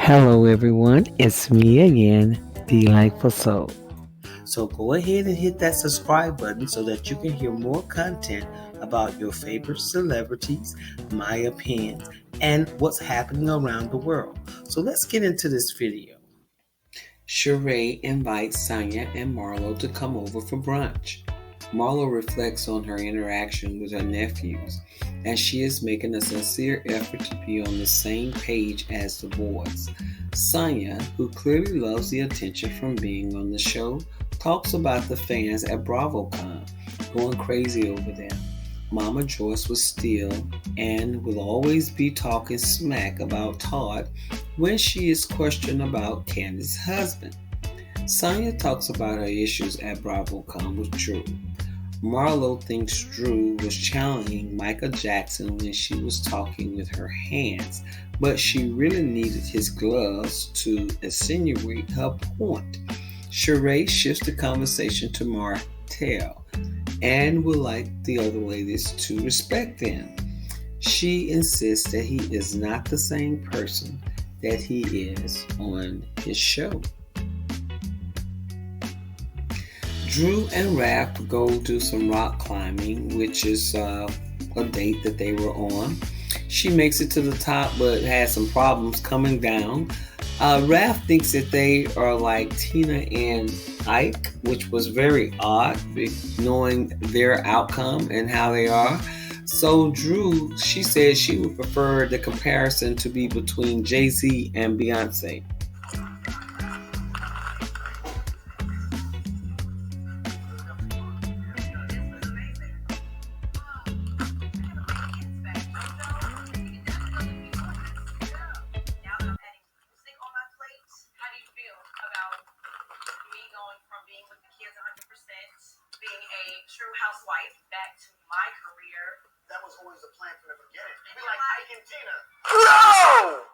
Hello, everyone. It's me again, Delightful Soul. So go ahead and hit that subscribe button so that you can hear more content about your favorite celebrities, my opinions, and what's happening around the world. So let's get into this video. Sheree invites Sonya and Marlo to come over for brunch. Marlo reflects on her interaction with her nephews, and she is making a sincere effort to be on the same page as the boys. Sonya, who clearly loves the attention from being on the show, talks about the fans at BravoCon going crazy over them. Mama Joyce was still and will always be talking smack about Todd when she is questioned about Candace's husband. Sonya talks about her issues at BravoCon with Drew. Marlo thinks Drew was challenging Michael Jackson when she was talking with her hands, but she really needed his gloves to insinuate her point. Sheree shifts the conversation to Martell and would like the other ladies to respect him. She insists that he is not the same person that he is on his show. Drew and Raph go do some rock climbing, which is a date that they were on. She makes it to the top but has some problems coming down. Raph thinks that they are like Tina and Ike, which was very odd knowing their outcome and how they are. So Drew, she says she would prefer the comparison to be between Jay-Z and Beyonce. Being a true housewife back to my career. That was always the plan from the beginning. Be like Ike and Tina. No!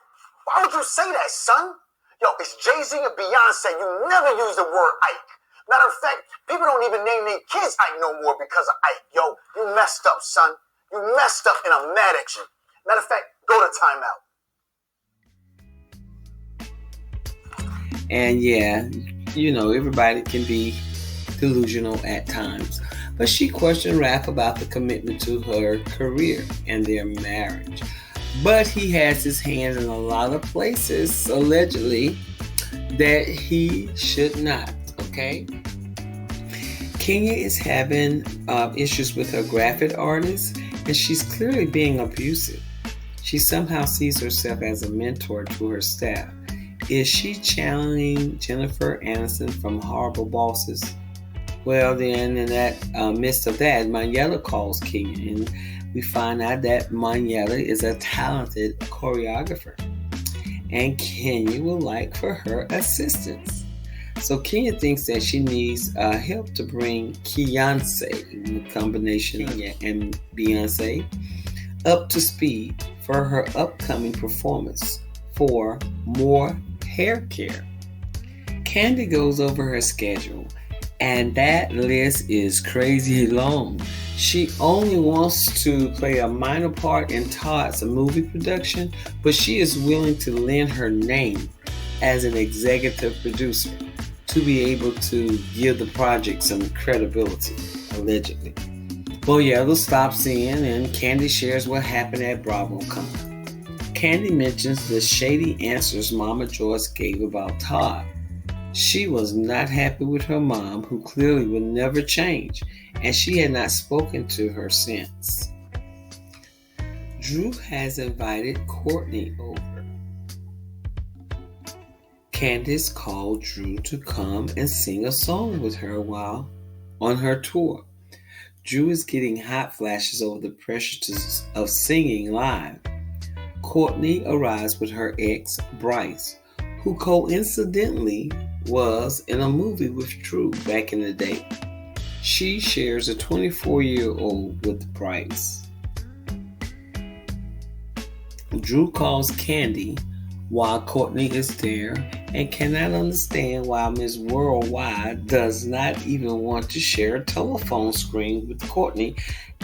Why would you say that, son? Yo, it's Jay-Z and Beyonce. You never use the word Ike. Matter of fact, people don't even name their kids Ike no more because of Ike. Yo, you messed up, son. You messed up and I'm mad at you. Matter of fact, go to timeout. And yeah, you know, everybody can be delusional at times, but she questioned Raph about the commitment to her career and their marriage. But he has his hands in a lot of places, allegedly, that he should not, okay? Kenya is having issues with her graphic artist, and she's clearly being abusive. She somehow sees herself as a mentor to her staff. Is she channeling Jennifer Aniston from Horrible Bosses? Well, then, in that midst of that, Maniela calls Kenya, and we find out that Maniela is a talented choreographer, and Kenya would like for her assistance. So Kenya thinks that she needs help to bring Beyonce, the combination of Kenya and Beyonce, up to speed for her upcoming performance for more hair care. Candy goes over her schedule, and that list is crazy long. She only wants to play a minor part in Todd's movie production, but she is willing to lend her name as an executive producer to be able to give the project some credibility, allegedly. Boyella stops in and Candy shares what happened at BravoCon. Candy mentions the shady answers Mama Joyce gave about Todd. She was not happy with her mom, who clearly would never change, and she had not spoken to her since. Drew has invited Courtney over. Candace called Drew to come and sing a song with her while on her tour. Drew is getting hot flashes over the pressures of singing live. Courtney arrives with her ex, Bryce, who coincidentally was in a movie with Drew back in the day. She shares a 24-year-old with Bryce. Drew calls Candy while Courtney is there and cannot understand why Miss Worldwide does not even want to share a telephone screen with Courtney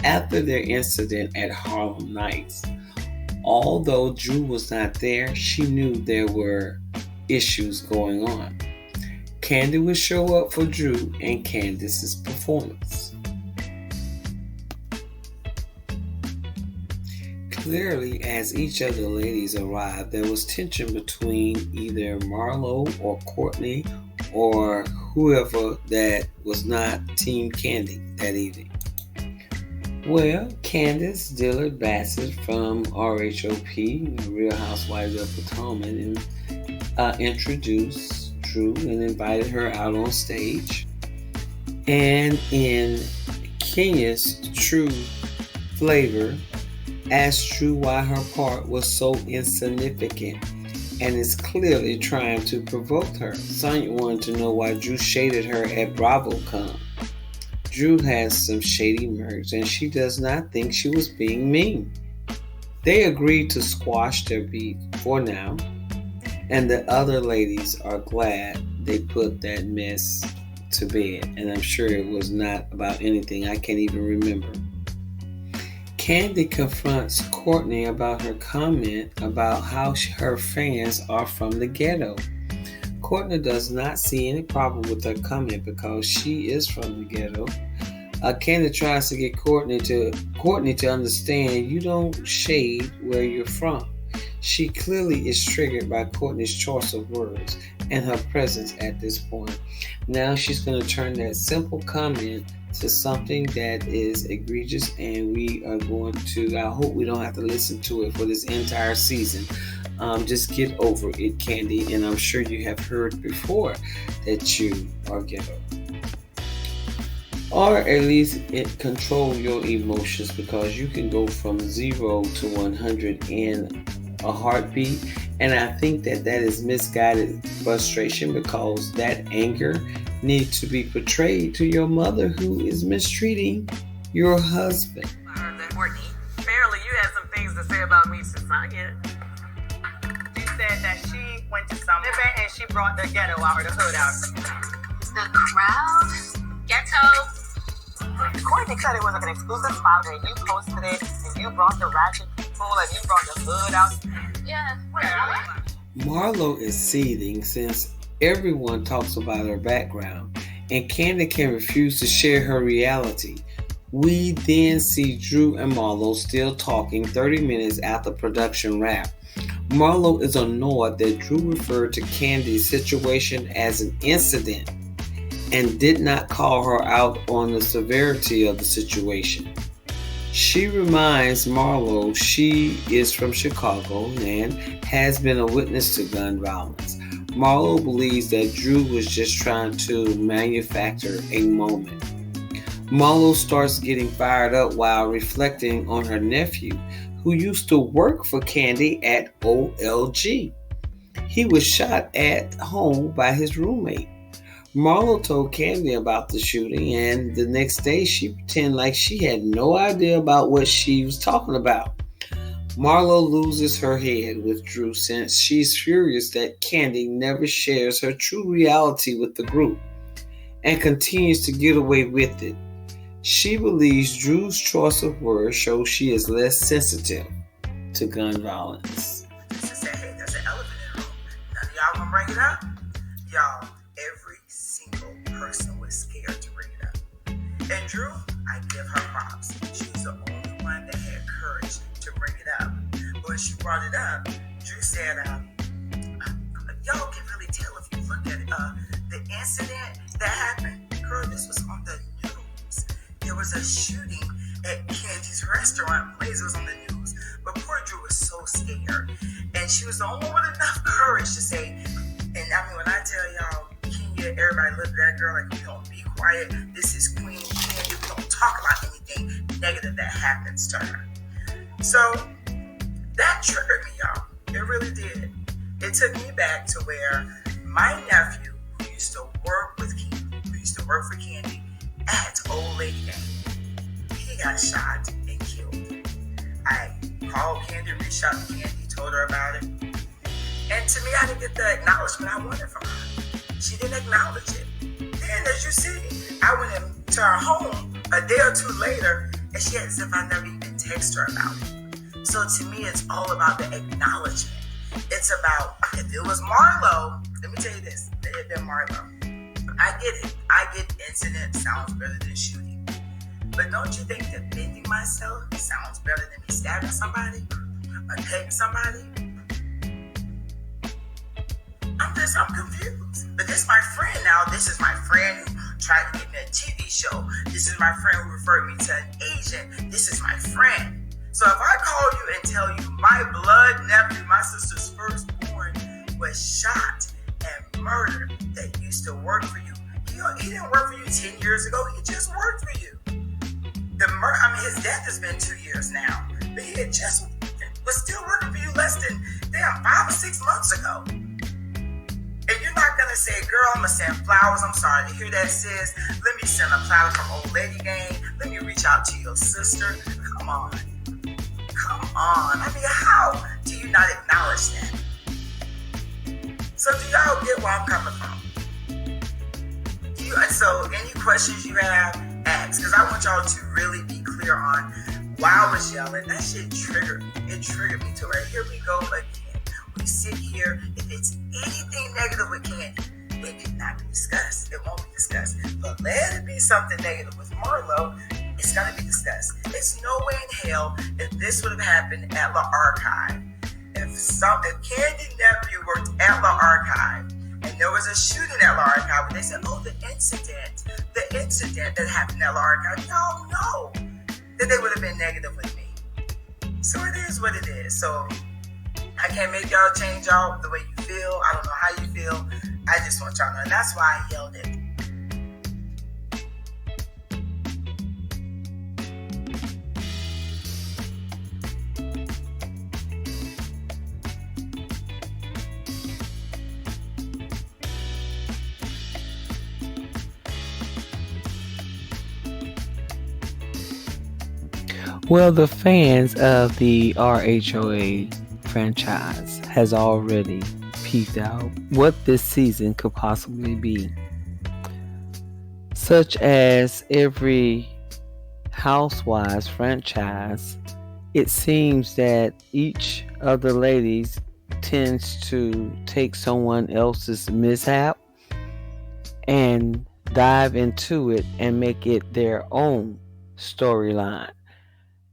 after their incident at Harlem Nights. Although Drew was not there, she knew there were issues going on. Candy would show up for Drew and Candace's performance. Clearly, as each of the ladies arrived, there was tension between either Marlo or Courtney or whoever that was not Team Candy that evening. Well, Candace Dillard Bassett from RHOP, Real Housewives of Potomac, introduced Drew and invited her out on stage. And in Kenya's true flavor, asked Drew why her part was so insignificant and is clearly trying to provoke her. Sonya wanted to know why Drew shaded her at BravoCon. Drew has some shady merch and she does not think she was being mean. They agreed to squash their beef for now, and the other ladies are glad they put that mess to bed, and I'm sure it was not about anything I can't even remember. Candy confronts Courtney about her comment about how her fans are from the ghetto. Courtney does not see any problem with her comment because she is from the ghetto. Candy tries to get Courtney to understand you don't shade where you're from. She clearly is triggered by Courtney's choice of words and her presence at this point. Now she's going to turn that simple comment to something that is egregious, and we are going to, I hope we don't have to listen to it for this entire season. Just get over it, Candy, and I'm sure you have heard before that you are ghetto. Or at least control your emotions, because you can go from 0 to 100 in a heartbeat, and I think that is misguided frustration, because that anger needs to be portrayed to your mother who is mistreating your husband. I heard that, Courtney. Apparently, you had some things to say about me, Sonya. She said that she went to some event and she brought the ghetto out, or the hood out. The crowd? Ghetto? Courtney said it was an exclusive spot and you posted it and you brought the ratchet people and you brought the hood out. Yeah. Marlo is seething since everyone talks about her background, and Candy can refuse to share her reality. We then see Drew and Marlo still talking 30 minutes after production wrap. Marlo is annoyed that Drew referred to Candy's situation as an incident and did not call her out on the severity of the situation. She reminds Marlo she is from Chicago and has been a witness to gun violence. Marlo believes that Drew was just trying to manufacture a moment. Marlo starts getting fired up while reflecting on her nephew, who used to work for Candy at OLG. He was shot at home by his roommate. Marlo told Candy about the shooting, and the next day she pretended like she had no idea about what she was talking about. Marlo loses her head with Drew since she's furious that Candy never shares her true reality with the group and continues to get away with it. She believes Drew's choice of words shows she is less sensitive to gun violence. She said, hey, there's an elephant in the room. None of y'all gonna bring it up? Y'all, every single person was scared to bring it up. And Drew, I give her props. She was the only one that had courage to bring it up. But when she brought it up, Drew said, y'all can really tell if you look at the incident that happened. Girl, this was on the news. There was a shooting at Candy's restaurant. Blaze was on the news. But poor Drew was so scared. And she was the only one with enough courage to say, and I mean, when I tell y'all, Kenya, everybody look at that girl like, we don't be quiet. This is Queen Candy. We don't talk about anything negative that happens to her. So that triggered me, y'all. It really did. It took me back to where my nephew, who used to work with Candy, who used to work for Candy at Old Lady Day, he got shot and killed. I called Candy, reached out to Candy. told her about it. And to me, I didn't get the acknowledgement I wanted from her. She didn't acknowledge it. Then, as you see, I went into her home a day or two later, and she had as if I never even texted her about it. So to me, it's all about the acknowledgement. It's about, if it was Marlo, let me tell you this, it had been Marlo. I get it. I get incident sounds better than shooting. But don't you think defending myself sounds better than me stabbing somebody or cutting somebody? I'm confused. But this is my friend now. This is my friend who tried to get me a TV show. This is my friend who referred me to an agent. This is my friend. So if I call you and tell you my blood nephew, my sister's firstborn, was shot and murdered that used to work for you. He didn't work for you 10 years ago. He just worked for you. His death has been 2 years now. But he was still working for you less than 5 or 6 months ago. And you're not going to say, girl, I'm going to send flowers. I'm sorry to hear that, sis. Let me send a flower from Old Lady Gang. Let me reach out to your sister. Come on. I mean, how do you not acknowledge that? So do y'all get where I'm coming from? So any questions you have, ask. Because I want y'all to really be clear on why I was yelling. That shit triggered me. It triggered me to where here we go again. We sit here. If it's anything negative with Candy, it cannot be discussed. It won't be discussed. But let it be something negative with Marlo, it's going to be discussed. It's no way in hell if this would have happened at La Archive. If Candy nephew worked at La Archive and there was a shooting at La Archive, and they said, oh, the incident that happened at La Archive, y'all know that they would have been negative with me. So it is what it is. So I can't make y'all change y'all the way you feel. I don't know how you feel. I just want y'all to know. And that's why I yelled it. Well, the fans of the RHOA franchise has already peeped out what this season could possibly be. Such as every Housewives franchise, it seems that each of the ladies tends to take someone else's mishap and dive into it and make it their own storyline.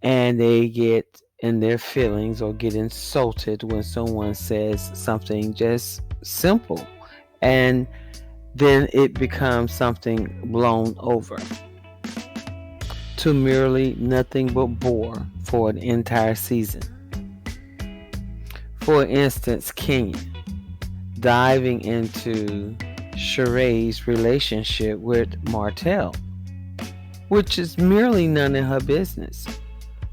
And they get in their feelings or get insulted when someone says something just simple, and then it becomes something blown over to merely nothing but bore for an entire season. For instance, Kenya diving into Sheree's relationship with Martell, which is merely none of her business.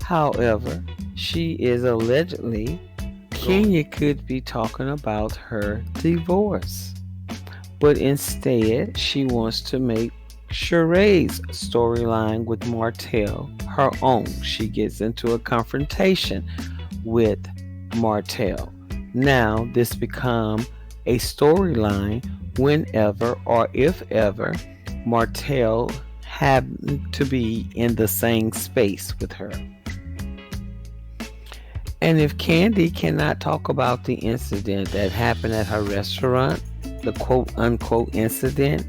However, she is allegedly, Kenya could be talking about her divorce. But instead, she wants to make Sheree's storyline with Martell her own. She gets into a confrontation with Martell. Now, this becomes a storyline whenever or if ever Martell happened to be in the same space with her. And if Candy cannot talk about the incident that happened at her restaurant, the quote unquote incident,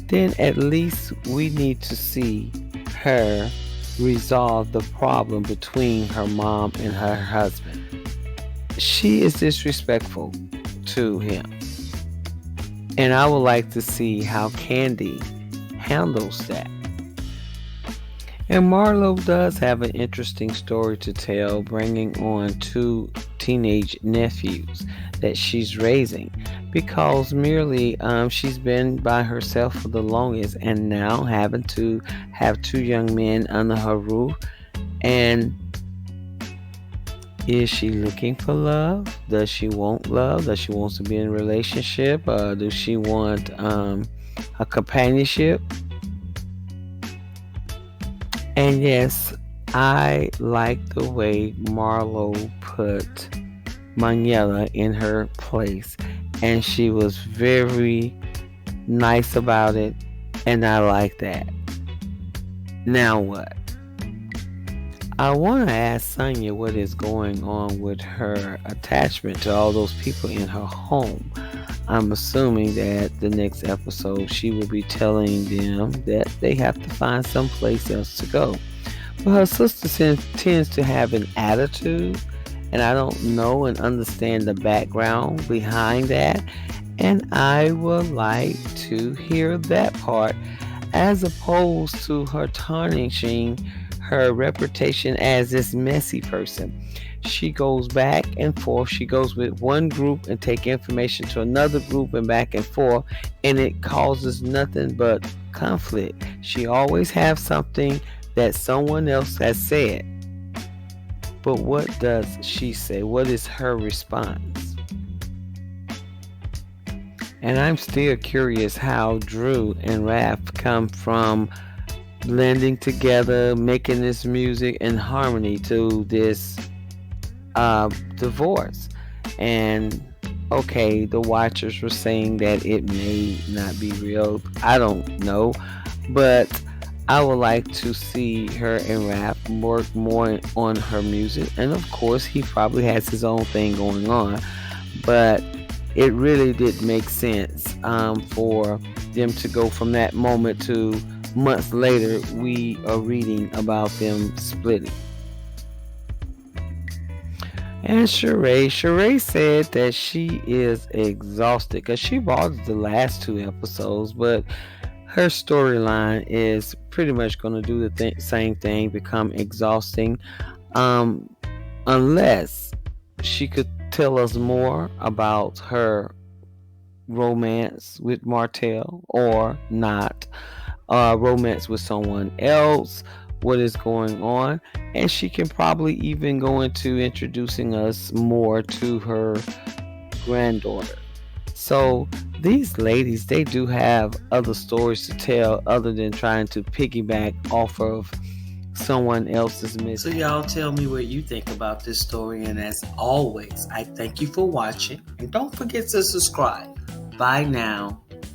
then at least we need to see her resolve the problem between her mom and her husband. She is disrespectful to him. And I would like to see how Candy handles that. And Marlo does have an interesting story to tell, bringing on 2 teenage nephews that she's raising, because merely she's been by herself for the longest, and now having to have 2 young men under her roof. And is she looking for love? Does she want love? Does she want to be in a relationship? Does she want a companionship? And yes, I like the way Marlo put Maniela in her place, and she was very nice about it, and I like that. Now what? I want to ask Sonya what is going on with her attachment to all those people in her home. I'm assuming that the next episode she will be telling them that they have to find someplace else to go. But her sister tends to have an attitude, and I don't know and understand the background behind that. And I would like to hear that part as opposed to her tarnishing her reputation as this messy person. She goes back and forth. She goes with one group and take information to another group and back and forth, and it causes nothing but conflict. She always has something that someone else has said. But what does she say? What is her response? And I'm still curious how Drew and Raph come from blending together, making this music in harmony to this divorce. And okay, the watchers were saying that it may not be real. I don't know, but I would like to see her and Rap work more on her music. And of course, he probably has his own thing going on, but it really did make sense for them to go from that moment to months later. We are reading about them splitting. And Sheree said that she is exhausted because she watched the last two episodes, but her storyline is pretty much going to do the same thing, become exhausting, um, unless she could tell us more about her romance with Martell or not, romance with someone else, what is going on, and she can probably even go into introducing us more to her granddaughter. So these ladies, they do have other stories to tell other than trying to piggyback off of someone else's myth. So y'all tell me what you think about this story, and as always, I thank you for watching, and don't forget to subscribe. Bye now.